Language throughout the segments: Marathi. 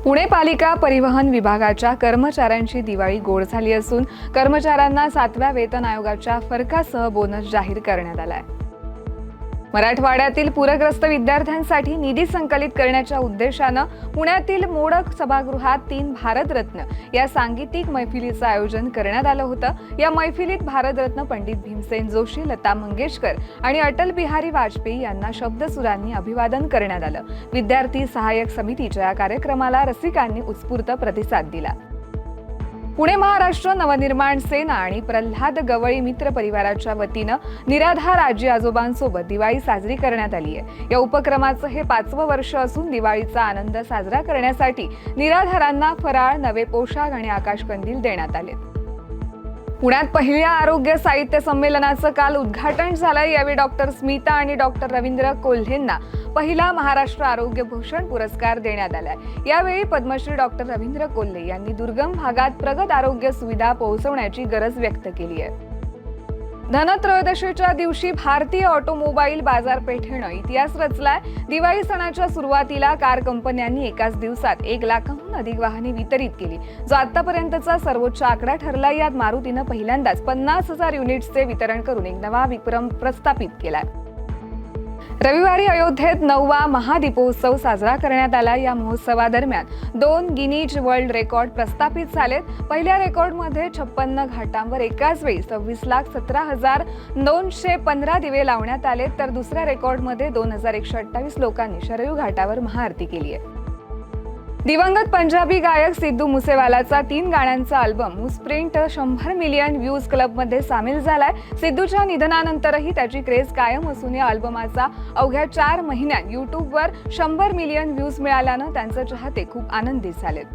पुणे पालिका परिवहन विभागाच्या कर्मचाऱ्यांची दिवाळी गोड झाली असून कर्मचाऱ्यांना 7व्या वेतन आयोगाच्या फरकासह बोनस जाहीर करण्यात आलाय। मराठवाड्यातील पूरग्रस्त विद्यार्थ्यांसाठी निधी संकलित करण्याच्या उद्देशानं पुण्यातील मोडक सभागृहात 3 भारतरत्न या सांगीतिक मैफिलीचं आयोजन करण्यात आलं होतं। या मैफिलीत भारतरत्न पंडित भीमसेन जोशी, लता मंगेशकर आणि अटल बिहारी वाजपेयी यांना शब्दसुरांनी अभिवादन करण्यात आलं। विद्यार्थी सहाय्यक समितीच्या या कार्यक्रमाला रसिकांनी उत्स्फूर्त प्रतिसाद दिला। पुणे महाराष्ट्र नवनिर्माण सेना आणि प्रल्हाद गवळी मित्र परिवाराच्या वतीनं निराधार आजी आजोबांसोबत दिवाळी साजरी करण्यात आली आहे। या उपक्रमाचं हे 5वं वर्ष असून दिवाळीचा आनंद साजरा करण्यासाठी निराधारांना फराळ, नवे पोशाख आणि आकाशकंदील देण्यात आले। पुण्यात पहिल्या आरोग्य साहित्य संमेलनाचं काल उद्घाटन झालं। यावेळी डॉक्टर स्मिता आणि डॉक्टर रवींद्र कोल्हेंना पहिला महाराष्ट्र आरोग्य भूषण पुरस्कार देण्यात आलाय। यावेळी पद्मश्री डॉक्टर रवींद्र कोल्हे यांनी दुर्गम भागात प्रगत आरोग्य सुविधा पोहोचवण्याची गरज व्यक्त केली आहे। धनत्रयोदशीच्या दिवशी भारतीय ऑटोमोबाईल बाजारपेठेनं इतिहास रचलाय। दिवाळी सणाच्या सुरुवातीला कार कंपन्यांनी एकाच दिवसात 1 लाखाहून अधिक वाहने वितरित केली, जो आतापर्यंतचा सर्वोच्च आकडा ठरला। यात मारुतीनं पहिल्यांदाच 50,000 युनिट्सचे वितरण करून एक नवा विक्रम प्रस्थापित केलाय। रविवारी अयोध्येत 9वा महादीपोत्सव साजरा करण्यात आला। या महोत्सवादरम्यान 2 गिनीज वर्ल्ड रेकॉर्ड प्रस्थापित झालेत। पहिल्या रेकॉर्डमध्ये 56 घाटांवर एकाच वेळी 26,17,215 दिवे लावण्यात आले, तर दुसऱ्या रेकॉर्डमध्ये 2,128 लोकांनी शरयू घाटावर महाआरती केली आहे। दिवंगत पंजाबी गायक सिद्धू मुसेवालाचा 3 गाण्यांचा अल्बम मुस्प्रिंट 100 मिलियन व्ह्यूज क्लबमध्ये सामील झालाय। सिद्धूच्या निधनानंतरही त्याची क्रेज कायम असून या अल्बमाचा अवघ्या 4 महिन्यात यूट्यूबवर 100 मिलियन व्ह्यूज मिळाल्यानं त्यांचे चाहते खूप आनंदित झालेत।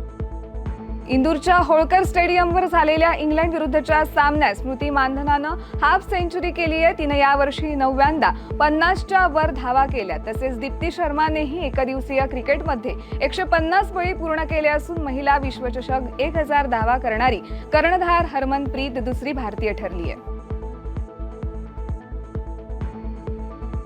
इंदूरच्या होळकर स्टेडियमवर झालेल्या इंग्लंड विरुद्धच्या सामन्यात स्मृती मानधनानं हाफ सेंचुरी केली आहे। तिनं यावर्षी 9व्यांदा 50च्या वर धावा केल्या। तसेच दीप्ती शर्मानेही एकदिवसीय क्रिकेटमध्ये 150 बळी पूर्ण केले असून महिला विश्वचषक 1000 धावा करणारी कर्णधार हरमनप्रीत दुसरी भारतीय ठरली आहे।